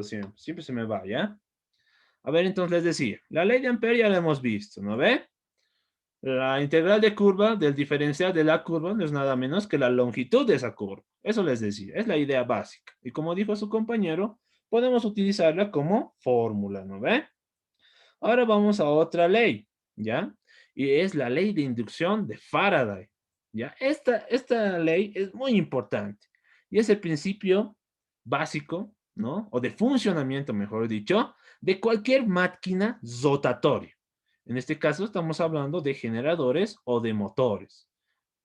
siempre se me va, ¿ya? A ver, entonces les decía, la ley de Ampere ya la hemos visto, ¿no ve? La integral de curva del diferencial de la curva no es nada menos que la longitud de esa curva. Eso les decía, es la idea básica. Y como dijo su compañero, podemos utilizarla como fórmula, ¿no ve? Ahora vamos a otra ley, ¿ya? Y es la ley de inducción de Faraday, ¿ya? Esta ley es muy importante y es el principio básico, ¿no? O de funcionamiento, mejor dicho, de cualquier máquina rotatoria. En este caso estamos hablando de generadores o de motores.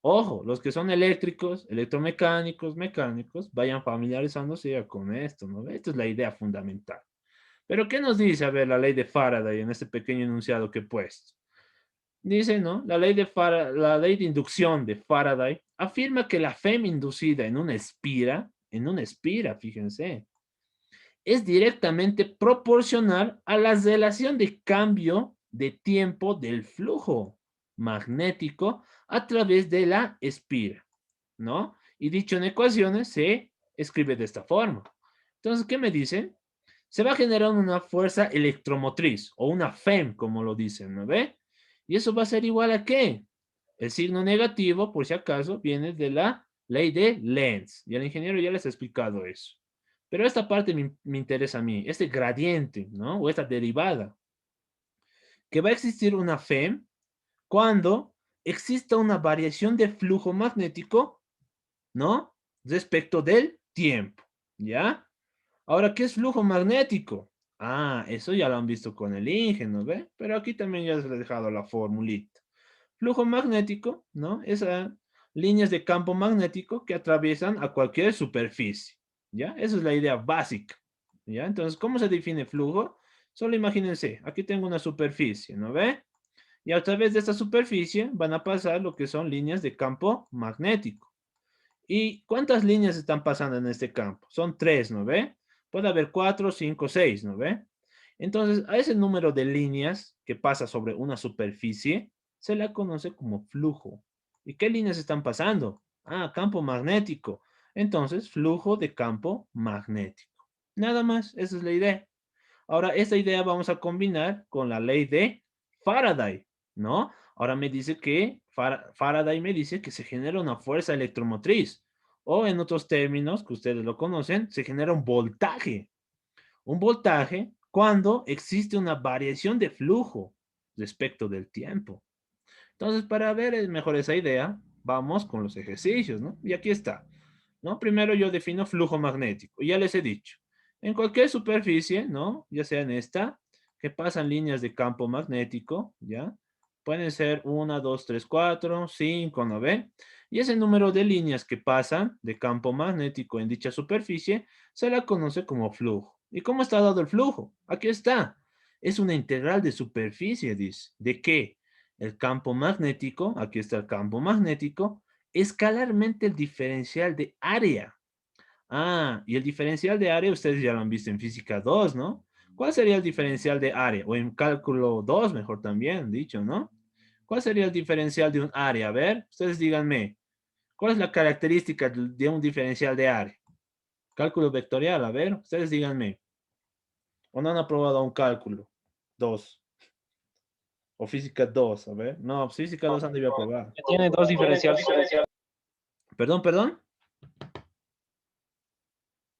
Ojo, los que son eléctricos, electromecánicos, mecánicos, vayan familiarizándose ya con esto, ¿no? Esta es la idea fundamental. Pero ¿qué nos dice, a ver, la ley de Faraday en este pequeño enunciado que he puesto? Dice, ¿no? La ley de inducción de Faraday afirma que la FEM inducida en una espira, fíjense, es directamente proporcional a la relación de cambio de tiempo del flujo magnético a través de la espira, ¿no? Y dicho en ecuaciones se escribe de esta forma. Entonces, ¿qué me dice? Se va a generar una fuerza electromotriz o una FEM, como lo dicen, ¿no ve? Y eso va a ser igual a ¿qué? El signo negativo, por si acaso, viene de la ley de Lenz. Y el ingeniero ya les ha explicado eso. Pero esta parte me interesa a mí, este gradiente, ¿no? O esta derivada, que va a existir una FEM cuando exista una variación de flujo magnético, ¿no? Respecto del tiempo, ¿ya? Ahora, ¿qué es flujo magnético? Ah, eso ya lo han visto con el Inge, ¿no ve? Pero aquí también ya les he dejado la formulita. Flujo magnético, ¿no? Esas líneas de campo magnético que atraviesan a cualquier superficie, ¿ya? Esa es la idea básica, ¿ya? Entonces, ¿cómo se define flujo? Solo imagínense, aquí tengo una superficie, ¿no ve? Y a través de esta superficie van a pasar lo que son líneas de campo magnético. ¿Y cuántas líneas están pasando en este campo? Son tres, ¿no ve? Puede haber cuatro, cinco, seis, ¿no ve? Entonces, a ese número de líneas que pasa sobre una superficie se la conoce como flujo. ¿Y qué líneas están pasando? Ah, campo magnético. Entonces, flujo de campo magnético. Nada más, esa es la idea. Ahora, esta idea vamos a combinar con la ley de Faraday, ¿no? Ahora me dice que Faraday me dice que se genera una fuerza electromotriz, o en otros términos que ustedes lo conocen, se genera un voltaje. Un voltaje cuando existe una variación de flujo respecto del tiempo. Entonces, para ver mejor esa idea, vamos con los ejercicios, ¿no? Y aquí está, ¿no? Primero yo defino flujo magnético, y ya les he dicho, en cualquier superficie, ¿no? Ya sea en esta, que pasan líneas de campo magnético, ¿ya? Pueden ser 1, 2, 3, 4, 5, ¿no ven? Y ese número de líneas que pasan de campo magnético en dicha superficie se la conoce como flujo. ¿Y cómo está dado el flujo? Aquí está. Es una integral de superficie, dice. ¿De qué? El campo magnético, aquí está el campo magnético, escalarmente el diferencial de área. Ah, y el diferencial de área ustedes ya lo han visto en física 2, ¿no? ¿Cuál sería el diferencial de área? O en cálculo 2, mejor también dicho, ¿no? ¿Cuál sería el diferencial de un área? A ver, ustedes díganme, ¿cuál es la característica de un diferencial de área? Cálculo vectorial, a ver, ustedes díganme. ¿O no han aprobado un cálculo 2? O física 2, a ver. No, física 2 han debido aprobar. Que tiene dos diferenciales. Perdón, perdón.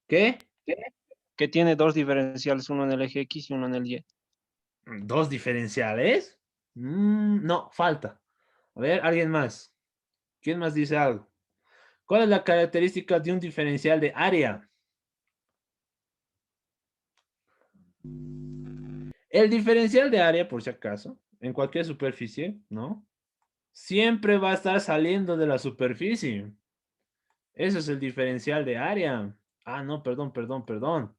¿Qué? Que tiene dos diferenciales, uno en el eje X y uno en el Y. ¿Dos diferenciales? No, falta. A ver, alguien más. ¿Quién más dice algo? ¿Cuál es la característica de un diferencial de área? El diferencial de área, por si acaso, en cualquier superficie, ¿no? Siempre va a estar saliendo de la superficie. Ese es el diferencial de área. Ah, no, perdón, perdón, perdón.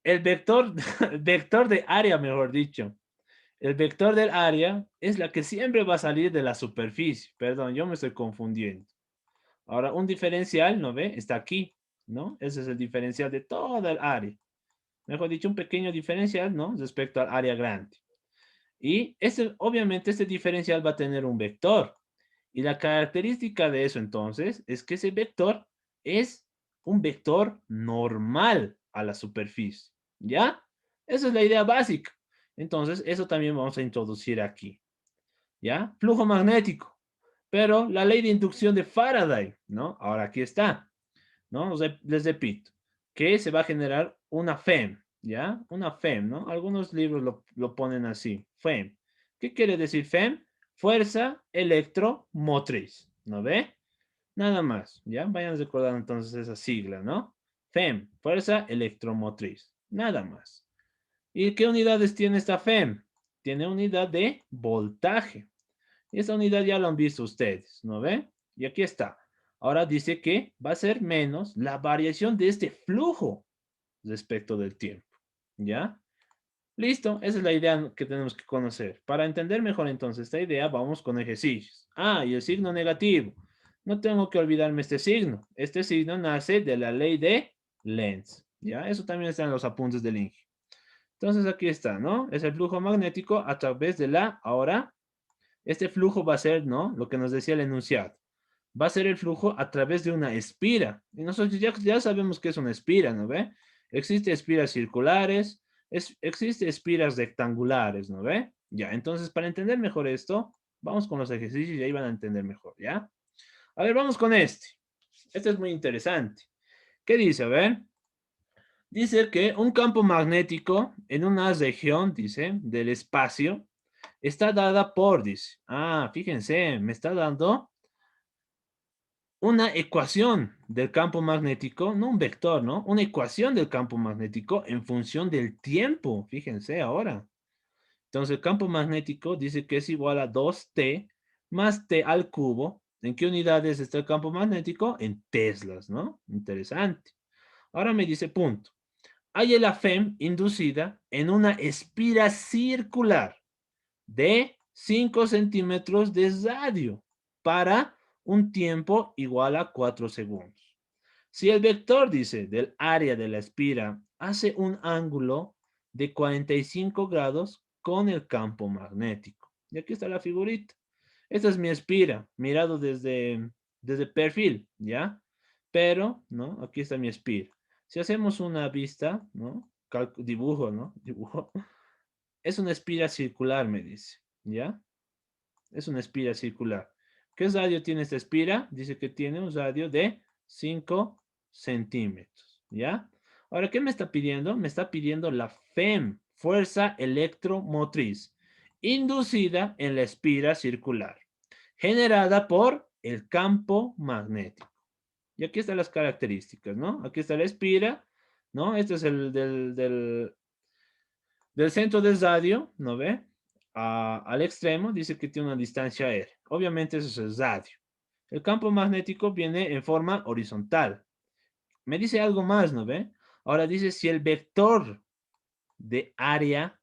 El vector, el vector de área, mejor dicho. El vector del área es la que siempre va a salir de la superficie. Perdón, yo me estoy confundiendo. Ahora, un diferencial, ¿no ve? Está aquí, ¿no? Ese es el diferencial de toda el área. Mejor dicho, un pequeño diferencial, ¿no? Respecto al área grande. Y obviamente, este diferencial va a tener un vector. Y la característica de eso, entonces, es que ese vector es un vector normal. a la superficie. ¿Ya? Esa es la idea básica. Entonces, eso también vamos a introducir aquí. ¿Ya? Flujo magnético. Pero la ley de inducción de Faraday, ¿no? Ahora aquí está, ¿no? Les repito, que se va a generar una FEM, ¿ya? Una FEM, ¿no? Algunos libros lo ponen así, FEM. ¿Qué quiere decir FEM? Fuerza electromotriz, ¿no ve? Nada más, ¿ya? Vayan recordando entonces esa sigla, ¿no? FEM, fuerza electromotriz, nada más. ¿Y qué unidades tiene esta FEM? Tiene unidad de voltaje. Esta unidad ya lo han visto ustedes, ¿no ve? Y aquí está. Ahora dice que va a ser menos la variación de este flujo respecto del tiempo, ¿ya? Listo, esa es la idea que tenemos que conocer. Para entender mejor entonces esta idea, vamos con ejercicios. Ah, y el signo negativo. No tengo que olvidarme este signo. Este signo nace de la ley de Lenz, ¿ya? Eso también está en los apuntes del Inge. Entonces aquí está, ¿no? Es el flujo magnético a través de ahora, este flujo va a ser, ¿no? Lo que nos decía el enunciado. Va a ser el flujo a través de una espira. Y nosotros ya sabemos qué es una espira, ¿no ve? Existe espiras circulares, existe espiras rectangulares, ¿no ve? Ya, entonces para entender mejor esto, vamos con los ejercicios y ahí van a entender mejor, ¿ya? A ver, vamos con este. Este es muy interesante. ¿Qué dice? A ver. Dice que un campo magnético en una región, dice, del espacio, está dada por, dice. Ah, fíjense, me está dando una ecuación del campo magnético, no un vector, ¿no? Una ecuación del campo magnético en función del tiempo, fíjense ahora. Entonces, el campo magnético dice que es igual a 2T más T al cubo. ¿En qué unidades está el campo magnético? En teslas, ¿no? Interesante. Ahora me dice punto. Hay la FEM inducida en una espira circular de 5 centímetros de radio para un tiempo igual a 4 segundos. Si el vector, dice, del área de la espira hace un ángulo de 45 grados con el campo magnético. Y aquí está la figurita. Esta es mi espira, mirado desde perfil, ¿ya? Pero, ¿no? Aquí está mi espira. Si hacemos una vista, ¿no? Dibujo, ¿no? Dibujo. Es una espira circular, me dice, ¿ya? Es una espira circular. ¿Qué radio tiene esta espira? Dice que tiene un radio de 5 centímetros, ¿ya? Ahora, ¿qué me está pidiendo? Me está pidiendo la FEM, fuerza electromotriz, inducida en la espira circular, generada por el campo magnético. Y aquí están las características, ¿no? Aquí está la espira, ¿no? Este es el del centro del radio, ¿no ve? Al extremo dice que tiene una distancia R. Obviamente eso es el radio. El campo magnético viene en forma horizontal. Me dice algo más, ¿no ve? Ahora dice si el vector de área,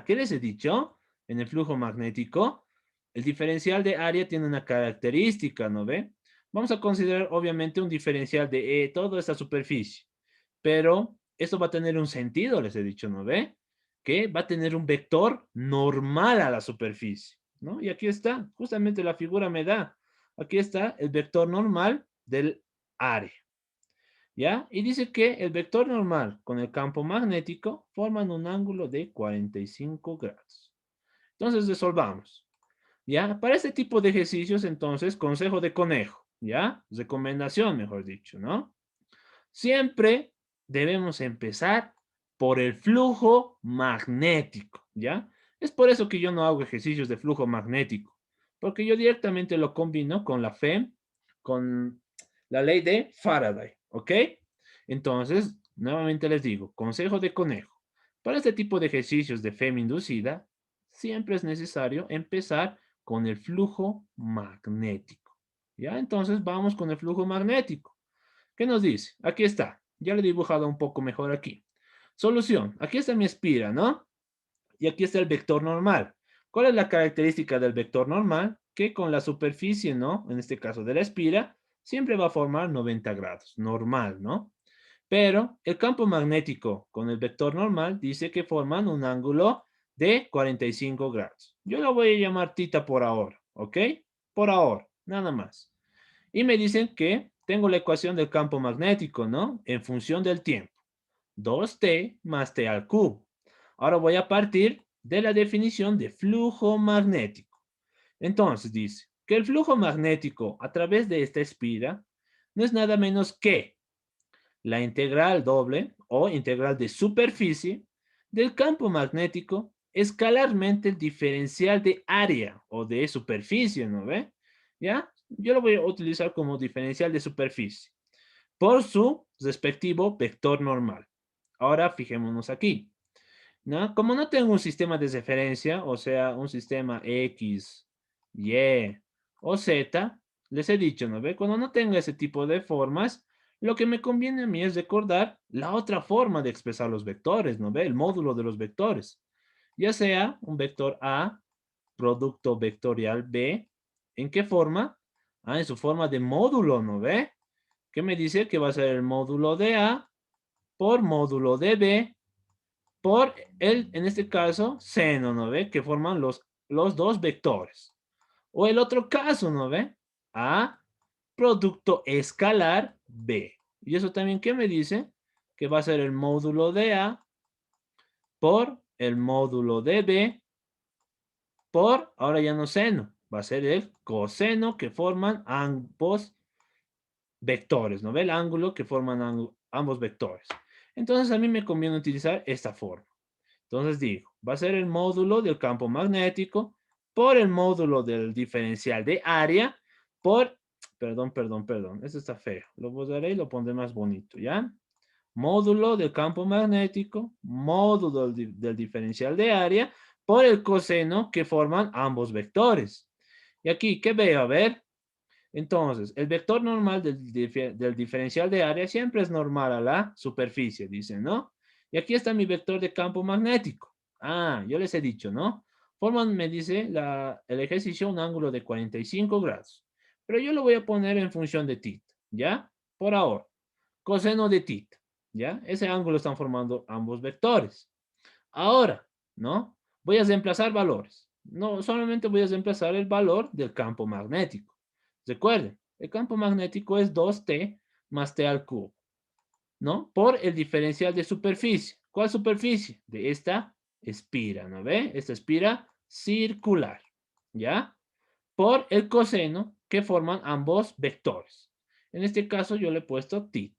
¿qué les he dicho? En el flujo magnético, el diferencial de área tiene una característica, ¿no ve? Vamos a considerar obviamente un diferencial de toda esta superficie, pero esto va a tener un sentido, les he dicho, ¿no ve? Que va a tener un vector normal a la superficie, ¿no? Y aquí está, justamente la figura me da, aquí está el vector normal del área. ¿Ya? Y dice que el vector normal con el campo magnético forman un ángulo de 45 grados. Entonces resolvamos. ¿Ya? Para este tipo de ejercicios, entonces, consejo de conejo, ¿ya? Recomendación, mejor dicho, ¿no? Siempre debemos empezar por el flujo magnético, ¿ya? Es por eso que yo no hago ejercicios de flujo magnético, porque yo directamente lo combino con la FEM, con la ley de Faraday, ¿ok? Entonces, nuevamente les digo, consejo de conejo. Para este tipo de ejercicios de FEM inducida, siempre es necesario empezar con el flujo magnético, ¿ya? Entonces, vamos con el flujo magnético. ¿Qué nos dice? Aquí está. Ya lo he dibujado un poco mejor aquí. Solución. Aquí está mi espira, ¿no? Y aquí está el vector normal. ¿Cuál es la característica del vector normal? Que con la superficie, ¿no? En este caso de la espira, siempre va a formar 90 grados. Normal, ¿no? Pero el campo magnético con el vector normal dice que forman un ángulo de 45 grados. Yo lo voy a llamar tita por ahora, ¿ok? Por ahora, nada más. Y me dicen que tengo la ecuación del campo magnético, ¿no? En función del tiempo. 2t más t al cubo. Ahora voy a partir de la definición de flujo magnético. Entonces dice que el flujo magnético a través de esta espira no es nada menos que la integral doble o integral de superficie del campo magnético escalarmente el diferencial de área o de superficie, ¿no ve? ¿Ya? Yo lo voy a utilizar como diferencial de superficie por su respectivo vector normal. Ahora fijémonos aquí, ¿no? Como no tengo un sistema de referencia, o sea, un sistema X, Y o Z, les he dicho, ¿no ve? Cuando no tenga ese tipo de formas, lo que me conviene a mí es recordar la otra forma de expresar los vectores, ¿no ve? El módulo de los vectores. Ya sea un vector A, producto vectorial B, ¿en qué forma? Ah, en su forma de módulo, ¿no ve? ¿Qué me dice? Que va a ser el módulo de A por módulo de B por el, en este caso, seno, ¿no ve? Que forman los dos vectores. O el otro caso, ¿no ve? A producto escalar B. Y eso también, ¿qué me dice? Que va a ser el módulo de A por el módulo de B por, ahora ya no seno, va a ser el coseno que forman ambos vectores, ¿no ve? El ángulo que forman ambos vectores. Entonces a mí me conviene utilizar esta forma. Entonces digo, va a ser el módulo del campo magnético por el módulo del diferencial de área por, perdón, esto está feo. Lo borraré y lo pondré más bonito, ¿ya? Módulo del campo magnético, módulo del diferencial de área por el coseno que forman ambos vectores. Y aquí, ¿qué veo? A ver, entonces, el vector normal del diferencial de área siempre es normal a la superficie, dicen, ¿no? Y aquí está mi vector de campo magnético. Ah, yo les he dicho, ¿no? Forman, me dice el ejercicio, un ángulo de 45 grados. Pero yo lo voy a poner en función de θ, ¿ya? Por ahora. Coseno de θ, ¿ya? Ese ángulo están formando ambos vectores. Ahora, ¿no? Voy a reemplazar valores. No, solamente voy a reemplazar el valor del campo magnético. Recuerden, el campo magnético es 2t más t al cubo, ¿no? Por el diferencial de superficie. ¿Cuál superficie? De esta espira, ¿no ve? Esta espira circular, ¿ya? Por el coseno que forman ambos vectores. En este caso yo le he puesto θ.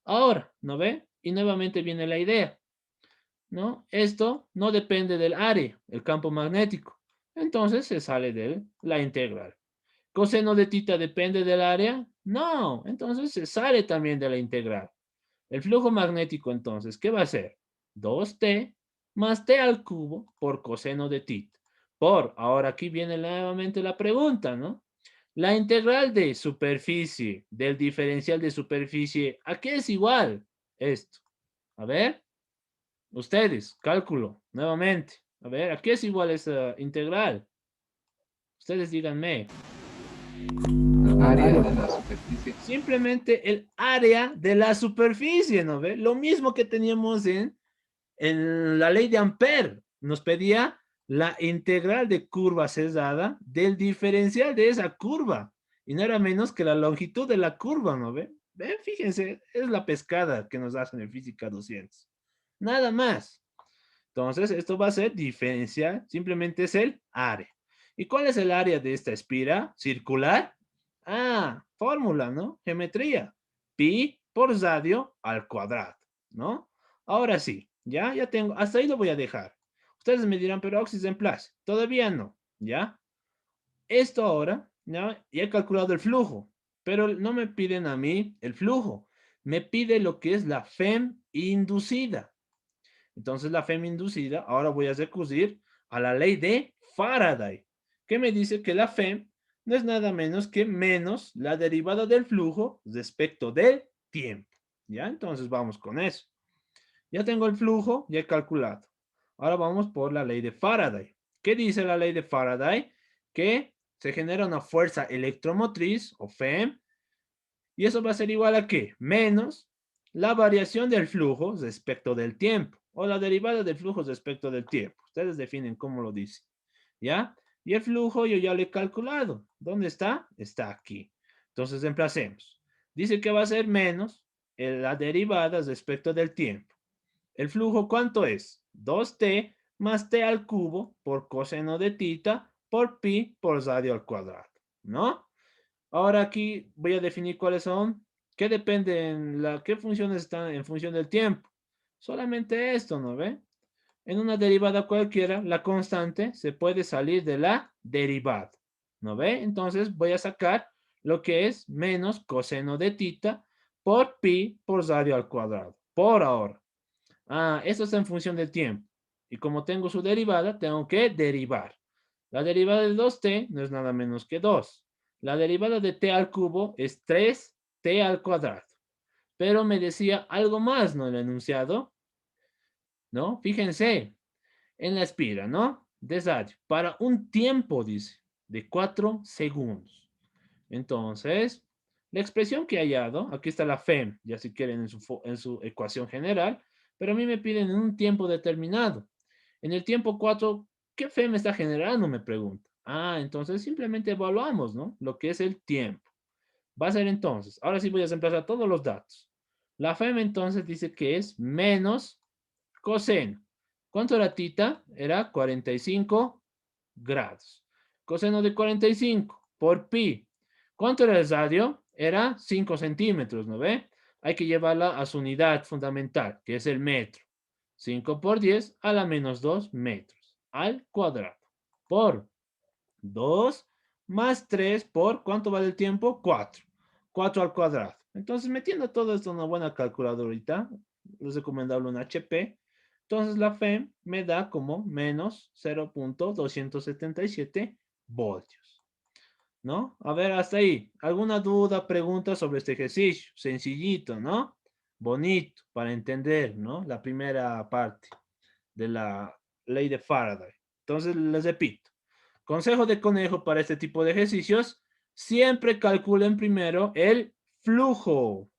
Ahora, ¿no ve? Y nuevamente viene la idea. ¿No? Esto no depende del área, el campo magnético. Entonces se sale de la integral. ¿Coseno de θ depende del área? No, entonces se sale también de la integral. El flujo magnético entonces, ¿qué va a ser? 2t más t al cubo por coseno de θ. Ahora aquí viene nuevamente la pregunta, ¿no? La integral de superficie del diferencial de superficie, ¿a qué es igual esto? A ver. Ustedes, cálculo, nuevamente. A ver, ¿a qué es igual esa integral? Ustedes díganme. Área de la superficie. Simplemente el área de la superficie, ¿no ve? Lo mismo que teníamos en la ley de Ampère. Nos pedía la integral de curva cesada del diferencial de esa curva. Y no era menos que la longitud de la curva, ¿no ve? Ven, fíjense, es la pescada que nos hacen en física 200. Nada más. Entonces, esto va a ser diferencial, simplemente es el área. ¿Y cuál es el área de esta espira circular? Ah, fórmula, ¿no? Geometría. Pi por radio al cuadrado, ¿no? Ahora sí, ya tengo, hasta ahí lo voy a dejar. Ustedes me dirán, pero Oxys en place. Todavía no, ¿ya? Esto ahora, ¿ya? Ya he calculado el flujo, pero no me piden a mí el flujo. Me pide lo que es la FEM inducida. Entonces la FEM inducida, ahora voy a recurrir a la ley de Faraday, que me dice que la FEM no es nada menos que menos la derivada del flujo respecto del tiempo. ¿Ya? Entonces vamos con eso. Ya tengo el flujo, ya he calculado. Ahora vamos por la ley de Faraday. ¿Qué dice la ley de Faraday? Que se genera una fuerza electromotriz, o FEM, y eso va a ser igual a ¿qué? Menos la variación del flujo respecto del tiempo, o la derivada del flujo respecto del tiempo. Ustedes definen cómo lo dicen, ¿ya? Y el flujo yo ya lo he calculado. ¿Dónde está? Está aquí. Entonces reemplacemos. Dice que va a ser menos la derivada respecto del tiempo. ¿El flujo cuánto es? 2t más t al cubo por coseno de tita por pi por radio al cuadrado, ¿no? Ahora aquí voy a definir cuáles son, qué depende qué funciones están en función del tiempo. Solamente esto, ¿no ve? En una derivada cualquiera, la constante se puede salir de la derivada, ¿no ve? Entonces voy a sacar lo que es menos coseno de tita por pi por radio al cuadrado, por ahora. Ah, esto está en función del tiempo. Y como tengo su derivada, tengo que derivar. La derivada de 2t no es nada menos que 2. La derivada de t al cubo es 3t al cuadrado. Pero me decía algo más, ¿no? El enunciado, ¿no? Fíjense, en la espira, ¿no? De radio. Para un tiempo, dice, de 4 segundos. Entonces, la expresión que he hallado, aquí está la FEM, ya si quieren en su ecuación general, pero a mí me piden en un tiempo determinado. En el tiempo 4, ¿qué FEM está generando? Me pregunta. Ah, entonces simplemente evaluamos, ¿no? Lo que es el tiempo. Va a ser entonces, ahora sí voy a reemplazar todos los datos. La FEM entonces dice que es menos coseno. ¿Cuánto era tita? Era 45 grados. Coseno de 45 por pi. ¿Cuánto era el radio? Era 5 centímetros, ¿no ve? Hay que llevarla a su unidad fundamental, que es el metro. 5 por 10 a la menos 2 metros al cuadrado. Por 2 más 3 por, ¿cuánto vale el tiempo? 4. 4 al cuadrado. Entonces, metiendo todo esto en una buena calculadorita, les recomendable un HP. Entonces, la FEM me da como menos 0.277 voltios, ¿no? A ver, hasta ahí. ¿Alguna duda, pregunta sobre este ejercicio? Sencillito, ¿no? Bonito para entender, ¿no? La primera parte de la ley de Faraday. Entonces, les repito. Consejo de conejo para este tipo de ejercicios, siempre calculen primero el flujo.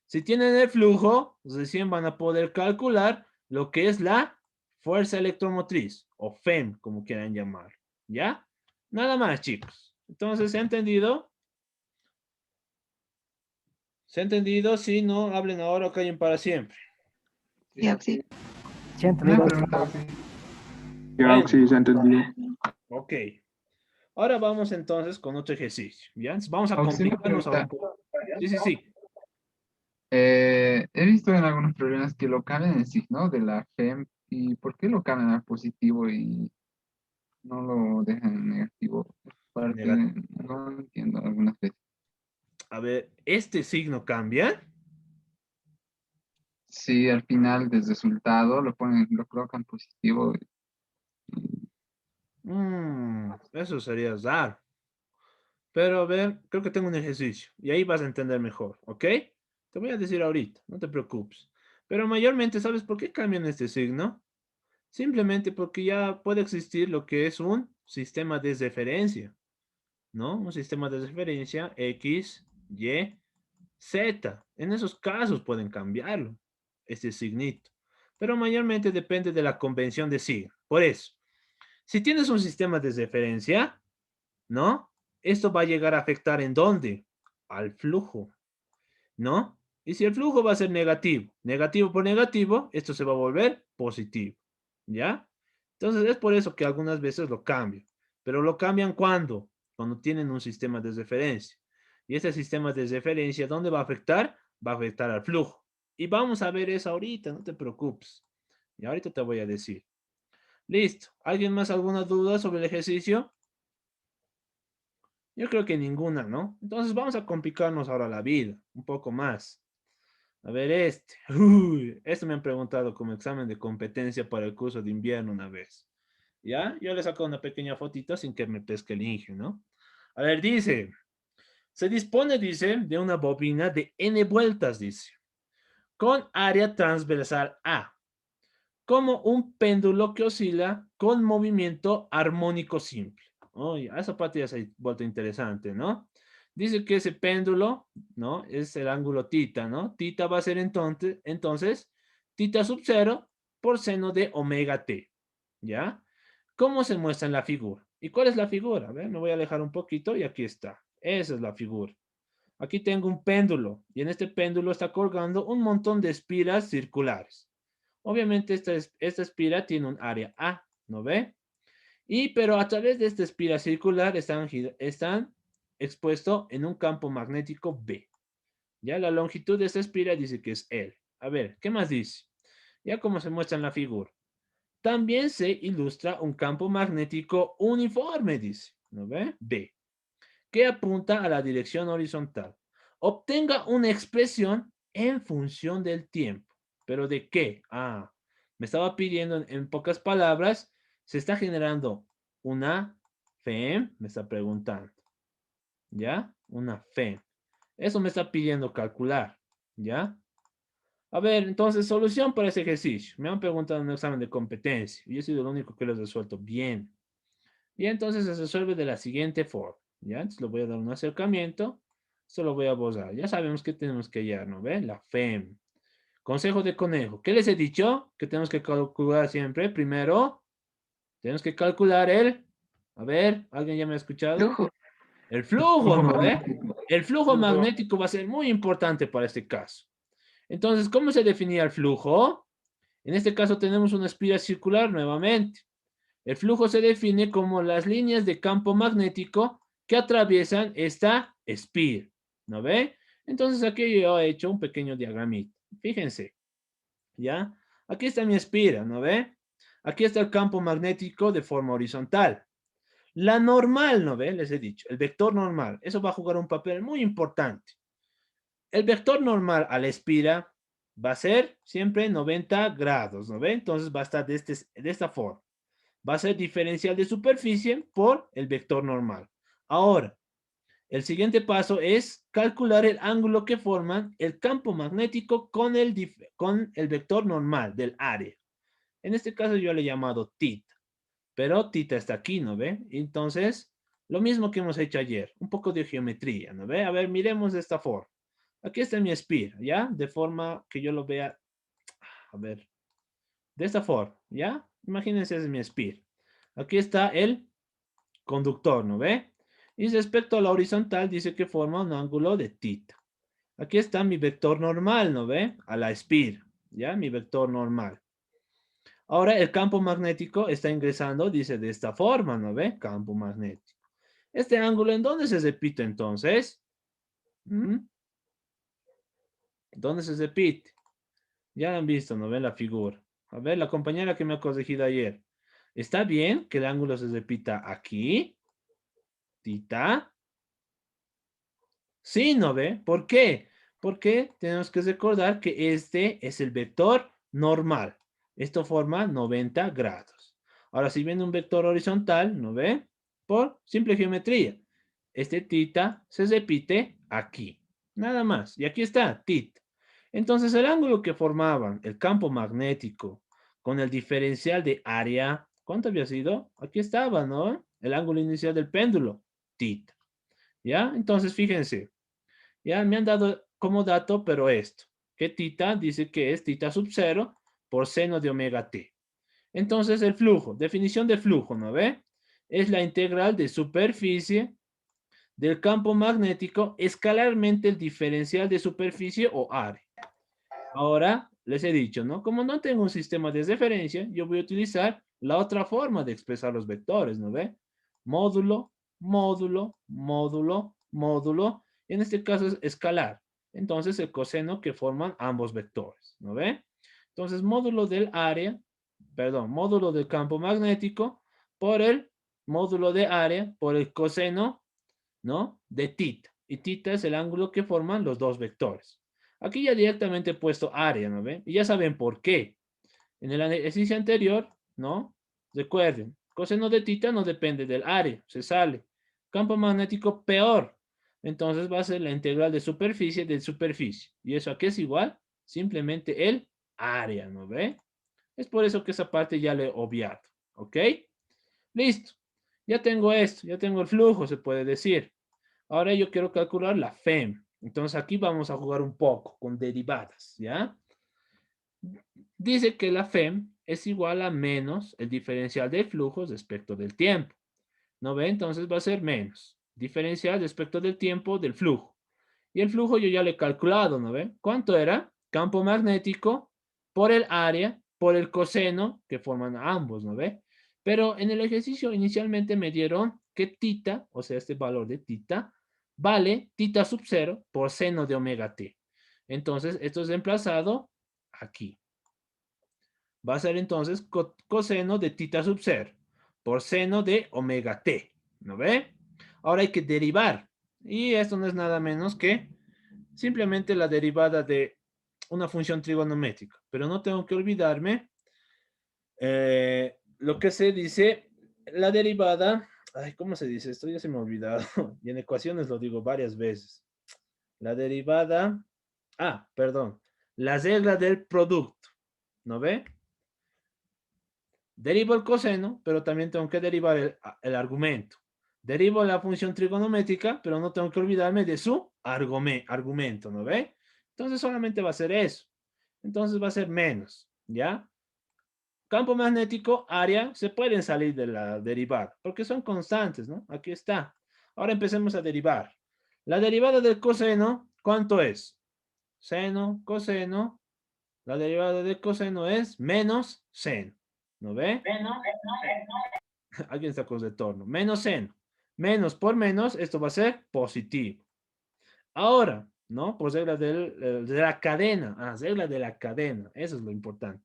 Si tienen el flujo, recién van a poder calcular lo que es la fuerza electromotriz, o FEM, como quieran llamar. ¿Ya? Nada más, chicos. Entonces, ¿se ha entendido? ¿Se ha entendido? Si no, hablen ahora o callen para siempre. Sí, Oxy. Sí, Una entendido. pregunta, Oxy. Ya, Bueno, sí, se entendió. ok. Ahora vamos entonces con otro ejercicio. ¿Ya? Entonces, vamos a Oxy, una complicarnos ahora un pregunta. poco. Sí, sí, sí. He visto en algunos problemas que lo cambian el signo de la FEM. ¿Y por qué lo cambian al positivo y no lo dejan en negativo? Parte, no entiendo algunas veces. A ver, ¿este signo cambia? Sí, al final del resultado lo ponen, lo colocan positivo. Eso sería raro. Pero a ver, creo que tengo un ejercicio y ahí vas a entender mejor, ¿ok? Te voy a decir ahorita, no te preocupes. Pero mayormente, ¿sabes por qué cambian este signo? Simplemente porque ya puede existir lo que es un sistema de referencia, ¿no? Un sistema de referencia X, Y, Z. En esos casos pueden cambiarlo, este signito. Pero mayormente depende de la convención de signo. Por eso, si tienes un sistema de referencia, ¿no? Esto va a llegar a afectar ¿en dónde? Al flujo, ¿no? Y si el flujo va a ser negativo, negativo por negativo, esto se va a volver positivo, ¿ya? Entonces es por eso que algunas veces lo cambian. Pero lo cambian ¿cuándo? Cuando tienen un sistema de referencia. Y este sistema de referencia, ¿dónde va a afectar? Va a afectar al flujo. Y vamos a ver eso ahorita, no te preocupes. Y ahorita te voy a decir. Listo. ¿Alguien más alguna duda sobre el ejercicio? Yo creo que ninguna, ¿no? Entonces vamos a complicarnos ahora la vida, un poco más. A ver, este. Uy, esto me han preguntado como examen de competencia para el curso de invierno una vez. ¿Ya? Yo le saco una pequeña fotito sin que me pesque el ingenio, ¿no? A ver, dice, se dispone, dice, de una bobina de n vueltas, dice, con área transversal A, como un péndulo que oscila con movimiento armónico simple. Oye, esa parte ya se ha vuelto interesante, ¿no? Dice que ese péndulo, ¿no? Es el ángulo tita, ¿no? Tita va a ser entonces tita sub 0 por seno de omega t, ¿ya? ¿Cómo se muestra en la figura? ¿Y cuál es la figura? A ver, me voy a alejar un poquito y aquí está. Esa es la figura. Aquí tengo un péndulo y en este péndulo está colgando un montón de espiras circulares. Obviamente esta espira tiene un área A, ¿no ve? Pero a través de esta espira circular están expuestos en un campo magnético B. Ya la longitud de esta espira dice que es L. A ver, ¿qué más dice? Ya como se muestra en la figura. También se ilustra un campo magnético uniforme, dice, ¿no ve? B, que apunta a la dirección horizontal. Obtenga una expresión en función del tiempo. ¿Pero de qué? Ah, me estaba pidiendo en pocas palabras, se está generando una FEM, me está preguntando, ¿ya? Una FEM. Eso me está pidiendo calcular, ¿ya? A ver, entonces, solución para ese ejercicio. Me han preguntado en un examen de competencia y he sido el único que lo he resuelto bien. Y entonces se resuelve de la siguiente forma. ¿Ya? Entonces le voy a dar un acercamiento. Esto lo voy a borrar. Ya sabemos que tenemos que hallar, ¿no ve? La FEM. Consejo de conejo. ¿Qué les he dicho? Que tenemos que calcular siempre. Primero, tenemos que calcular el... A ver, ¿alguien ya me ha escuchado? Flujo, El flujo, flujo ¿no ve? magnético. El flujo Flujo. magnético va a ser muy importante para este caso. Entonces, ¿cómo se definía el flujo? En este caso tenemos una espira circular nuevamente. El flujo se define como las líneas de campo magnético que atraviesan esta espira. ¿No ve? Entonces aquí yo he hecho un pequeño diagramita. Fíjense, ¿ya? Aquí está mi espira, ¿no ve? Aquí está el campo magnético de forma horizontal. La normal, ¿no ve? Les he dicho, el vector normal. Eso va a jugar un papel muy importante. El vector normal a la espira va a ser siempre 90 grados, ¿no ve? Entonces va a estar de esta forma. Va a ser diferencial de superficie por el vector normal. Ahora, el siguiente paso es calcular el ángulo que forman el campo magnético con el vector normal del área. En este caso yo le he llamado tita, pero tita está aquí, ¿no ve? Entonces, lo mismo que hemos hecho ayer, un poco de geometría, ¿no ve? A ver, miremos de esta forma. Aquí está mi espira, ¿ya? De forma que yo lo vea, a ver, de esta forma, ¿ya? Imagínense, es mi espira. Aquí está el conductor, ¿no ve? Y respecto a la horizontal, dice que forma un ángulo de tita. Aquí está mi vector normal, ¿no ve? A la espira, ¿ya? Mi vector normal. Ahora el campo magnético está ingresando, dice de esta forma, ¿no ve? Campo magnético. Este ángulo, ¿en dónde se repite entonces? ¿Mm? ¿Dónde se repite? Ya han visto, ¿no ve la figura? A ver, la compañera que me ha corregido ayer. ¿Está bien que el ángulo se repita aquí? Tita. Sí, ¿no ve? ¿Por qué? Porque tenemos que recordar que este es el vector normal. Esto forma 90 grados. Ahora, si viene un vector horizontal, ¿no ve? Por simple geometría. Este tita se repite aquí. Nada más. Y aquí está, tit. Entonces, el ángulo que formaban el campo magnético con el diferencial de área, ¿cuánto había sido? Aquí estaba, ¿no? El ángulo inicial del péndulo, tit. ¿Ya? Entonces, fíjense. Ya me han dado como dato, pero esto, que tita dice que es tita sub 0 por seno de omega t. Entonces el flujo, definición de flujo, ¿no ve? Es la integral de superficie del campo magnético escalarmente el diferencial de superficie o área. Ahora les he dicho, ¿no? Como no tengo un sistema de referencia, yo voy a utilizar la otra forma de expresar los vectores, ¿no ve? Módulo, módulo, módulo, módulo. En este caso es escalar. Entonces el coseno que forman ambos vectores, ¿no ve? Entonces módulo del área, perdón, módulo del campo magnético por el módulo de área por el coseno, ¿no? De tita. Y tita es el ángulo que forman los dos vectores. Aquí ya directamente he puesto área, ¿no ven? Y ya saben por qué. En el ejercicio anterior, ¿no? Recuerden, coseno de tita no depende del área, se sale. Campo magnético peor. Entonces va a ser la integral de superficie de superficie. ¿Y eso a qué es igual? Simplemente el área, ¿no ve? Es por eso que esa parte ya le he obviado, ¿ok? Listo. Ya tengo esto, ya tengo el flujo, se puede decir. Ahora yo quiero calcular la FEM. Entonces aquí vamos a jugar un poco con derivadas, ¿ya? Dice que la FEM es igual a menos el diferencial de flujos respecto del tiempo. ¿No ve? Entonces va a ser menos. Diferencial respecto del tiempo del flujo. Y el flujo yo ya lo he calculado, ¿no ve? ¿Cuánto era? Campo magnético por el área por el coseno que forman ambos, ¿no ve? Pero en el ejercicio inicialmente me dieron que tita, o sea, este valor de tita, vale tita sub 0 por seno de omega t. Entonces, esto es reemplazado aquí. Va a ser entonces coseno de tita sub 0 por seno de omega t, ¿no ve? Ahora hay que derivar. Y esto no es nada menos que simplemente la derivada de una función trigonométrica. Pero no tengo que olvidarme lo que se dice, la derivada, ay, ¿cómo se dice esto? Ya se me ha olvidado. Y en ecuaciones lo digo varias veces. La derivada, perdón, la regla del producto, ¿no ve? Derivo el coseno, pero también tengo que derivar el argumento. Derivo la función trigonométrica, pero no tengo que olvidarme de su argumento, ¿no ve? Entonces solamente va a ser eso. Entonces va a ser menos, ¿ya? Campo magnético, área, se pueden salir de la derivada, porque son constantes, ¿no? Aquí está. Ahora empecemos a derivar. La derivada del coseno, ¿cuánto es? Seno, coseno. La derivada del coseno es menos seno. ¿No ve? Alguien está con retorno. Menos seno. Menos por menos, esto va a ser positivo. Ahora, ¿no? Por regla de la cadena. Regla de la cadena. Eso es lo importante.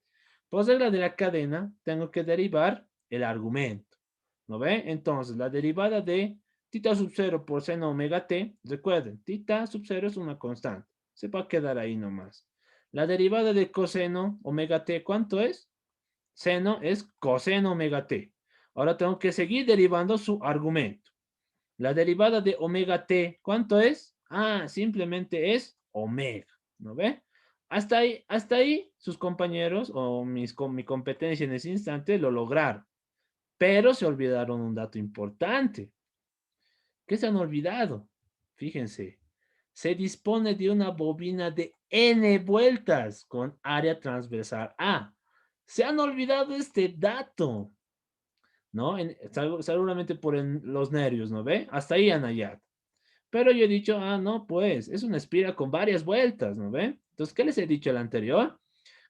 Por regla de la cadena, tengo que derivar el argumento. ¿No ve? Entonces, la derivada de tita sub 0 por seno omega t, recuerden, tita sub 0 es una constante. Se va a quedar ahí nomás. La derivada de coseno omega t, ¿cuánto es? Seno es coseno omega t. Ahora tengo que seguir derivando su argumento. La derivada de omega t, ¿cuánto es? Simplemente es omega, ¿no ve? Hasta ahí sus compañeros o mi competencia en ese instante lo lograron. Pero se olvidaron un dato importante. ¿Qué se han olvidado? Fíjense, se dispone de una bobina de n vueltas con área transversal A. Se han olvidado este dato, ¿no? Seguramente por los nervios, ¿no ve? Hasta ahí han hallado. Pero yo he dicho, no, pues, es una espiral con varias vueltas, ¿no ve? Entonces, ¿qué les he dicho el anterior?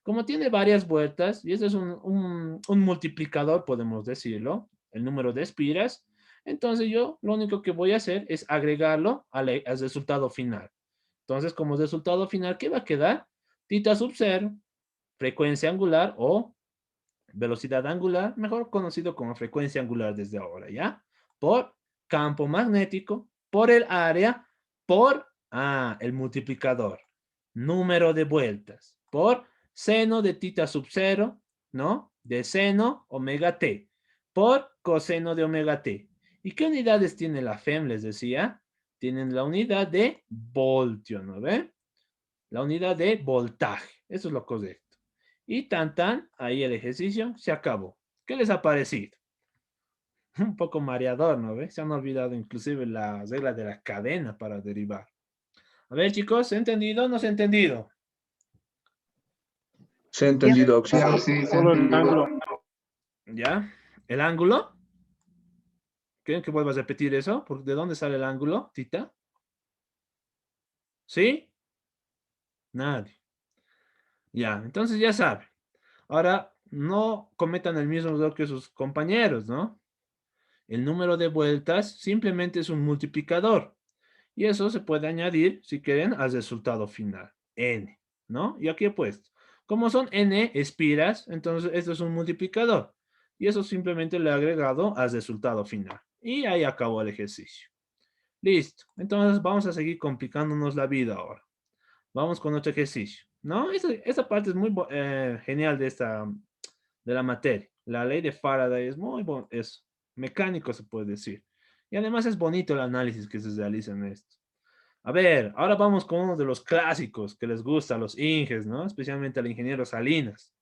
Como tiene varias vueltas, y eso es un multiplicador, podemos decirlo, el número de espiras, entonces yo lo único que voy a hacer es agregarlo al resultado final. Entonces, como resultado final, ¿qué va a quedar? Tita sub 0, frecuencia angular o velocidad angular, mejor conocido como frecuencia angular desde ahora, ¿ya? Por campo magnético, por el área, por el multiplicador, número de vueltas, por seno de tita sub 0, ¿no? De seno omega t, por coseno de omega t. ¿Y qué unidades tiene la FEM? Les decía, tienen la unidad de voltio, ¿no ve? La unidad de voltaje, eso es lo correcto. Y ahí el ejercicio se acabó. ¿Qué les ha parecido? Un poco mareador, ¿no ve? Se han olvidado inclusive la regla de la cadena para derivar. A ver, chicos, ¿se ha entendido o no se ha entendido? Se ha entendido, Oxy. Sí, sí, se Solo el entendido. ángulo. ¿Ya? ¿El ángulo? ¿Quieren que vuelva a repetir eso? ¿De dónde sale el ángulo, Tita? ¿Sí? Nadie. Ya, entonces ya saben. Ahora, no cometan el mismo error que sus compañeros, ¿no? El número de vueltas simplemente es un multiplicador. Y eso se puede añadir, si quieren, al resultado final. N, ¿no? Y aquí he puesto. Como son N espiras, entonces esto es un multiplicador. Y eso simplemente le he agregado al resultado final. Y ahí acabó el ejercicio. Listo. Entonces vamos a seguir complicándonos la vida ahora. Vamos con otro ejercicio. ¿No? Esta parte es muy genial de la materia. La ley de Faraday es muy es mecánico, se puede decir. Y además es bonito el análisis que se realiza en esto. A ver, ahora vamos con uno de los clásicos que les gusta a los inges, ¿no? Especialmente al ingeniero Salinas.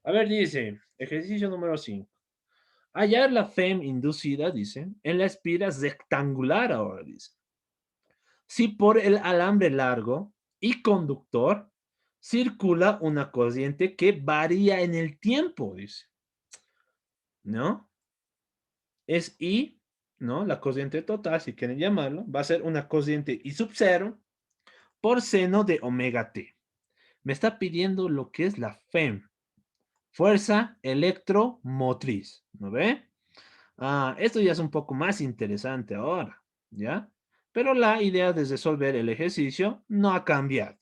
A ver, dice, ejercicio número 5. Hallar la FEM inducida, dice, en la espira rectangular ahora, dice. Si por el alambre largo y conductor circula una corriente que varía en el tiempo, dice. ¿No? Es I, ¿no? La corriente total, si quieren llamarlo, va a ser una corriente I sub 0 por seno de omega t. Me está pidiendo lo que es la FEM. fuerza electromotriz, ¿no ve? Esto ya es un poco más interesante ahora, ¿ya? Pero la idea de resolver el ejercicio no ha cambiado.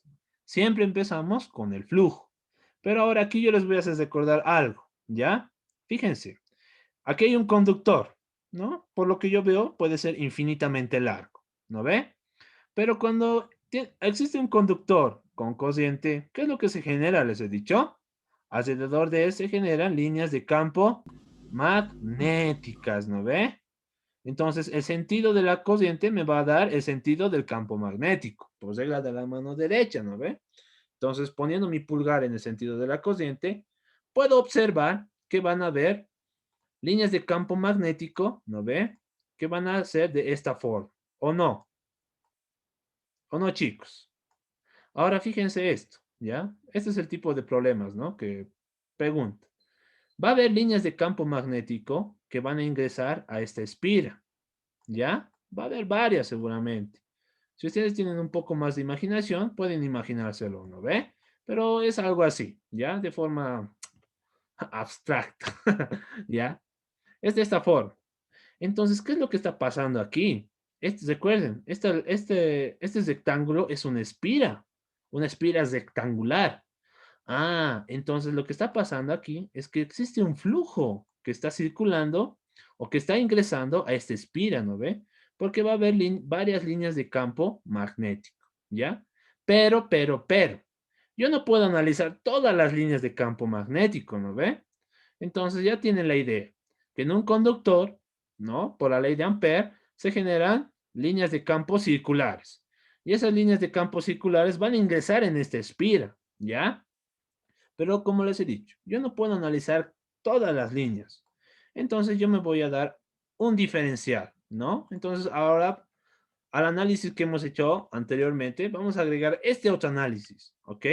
Siempre empezamos con el flujo. Pero ahora aquí yo les voy a hacer recordar algo, ¿ya? Fíjense, aquí hay un conductor, ¿no? Por lo que yo veo, puede ser infinitamente largo, ¿no ve? Pero cuando existe un conductor con corriente, ¿qué es lo que se genera? Les he dicho. Alrededor de él se generan líneas de campo magnéticas, ¿no ve? Entonces, el sentido de la corriente me va a dar el sentido del campo magnético, por regla de la mano derecha, ¿no ve? Entonces, poniendo mi pulgar en el sentido de la corriente, puedo observar que van a haber líneas de campo magnético, ¿no ve? Que van a ser de esta forma, ¿o no, chicos? Ahora fíjense esto, ¿ya? Este es el tipo de problemas, ¿no? Que pregunto. Va a haber líneas de campo magnético que van a ingresar a esta espira, ¿ya? Va a haber varias seguramente. Si ustedes tienen un poco más de imaginación, pueden imaginárselo, ¿no ve? Pero es algo así, ¿ya? De forma abstracta, ¿ya? Es de esta forma. Entonces, ¿qué es lo que está pasando aquí? Recuerden, este rectángulo es una espira rectangular. Entonces lo que está pasando aquí es que existe un flujo que está circulando o que está ingresando a esta espira, ¿no ve? Porque va a haber varias líneas de campo magnético, ¿ya? Pero, yo no puedo analizar todas las líneas de campo magnético, ¿no ve? Entonces ya tienen la idea, que en un conductor, ¿no? Por la ley de Ampère, se generan líneas de campo circulares. Y esas líneas de campo circulares van a ingresar en esta espira, ¿ya? Pero como les he dicho, yo no puedo analizar todas las líneas. Entonces yo me voy a dar un diferencial, ¿no? Entonces ahora al análisis que hemos hecho anteriormente, vamos a agregar este otro análisis, ¿ok?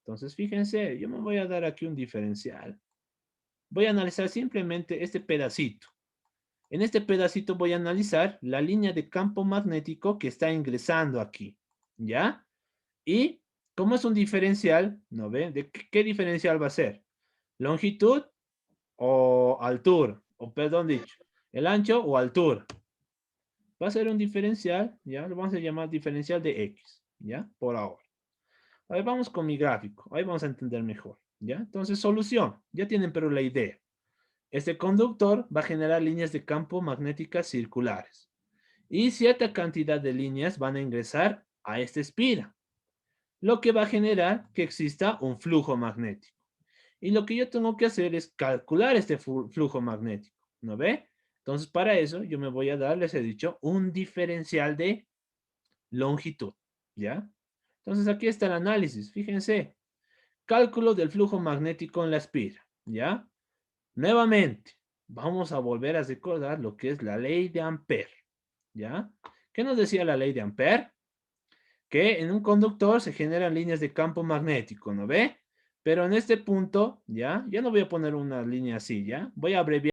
Entonces fíjense, yo me voy a dar aquí un diferencial. Voy a analizar simplemente este pedacito. En este pedacito voy a analizar la línea de campo magnético que está ingresando aquí, ¿ya? Y como es un diferencial, ¿no ve? ¿De qué diferencial va a ser? ¿Longitud o altura? O perdón dicho, el ancho o altura. Va a ser un diferencial, ¿ya? Lo vamos a llamar diferencial de X, ¿ya? Por ahora. Ahí vamos con mi gráfico. Ahí vamos a entender mejor, ¿ya? Entonces, solución. Ya tienen pero la idea. Este conductor va a generar líneas de campo magnéticas circulares. Y cierta cantidad de líneas van a ingresar a esta espira, lo que va a generar que exista un flujo magnético. Y lo que yo tengo que hacer es calcular este flujo magnético, ¿no ve? Entonces, para eso yo me voy a dar, les he dicho, un diferencial de longitud, ¿ya? Entonces, aquí está el análisis, fíjense. Cálculo del flujo magnético en la espira, ¿ya? Nuevamente, vamos a volver a recordar lo que es la ley de Ampère, ¿ya? ¿Qué nos decía la ley de Ampère? Que en un conductor se generan líneas de campo magnético, ¿no ve? Pero en este punto, ¿ya? Ya no voy a poner una línea así, ¿ya? Voy a abreviar.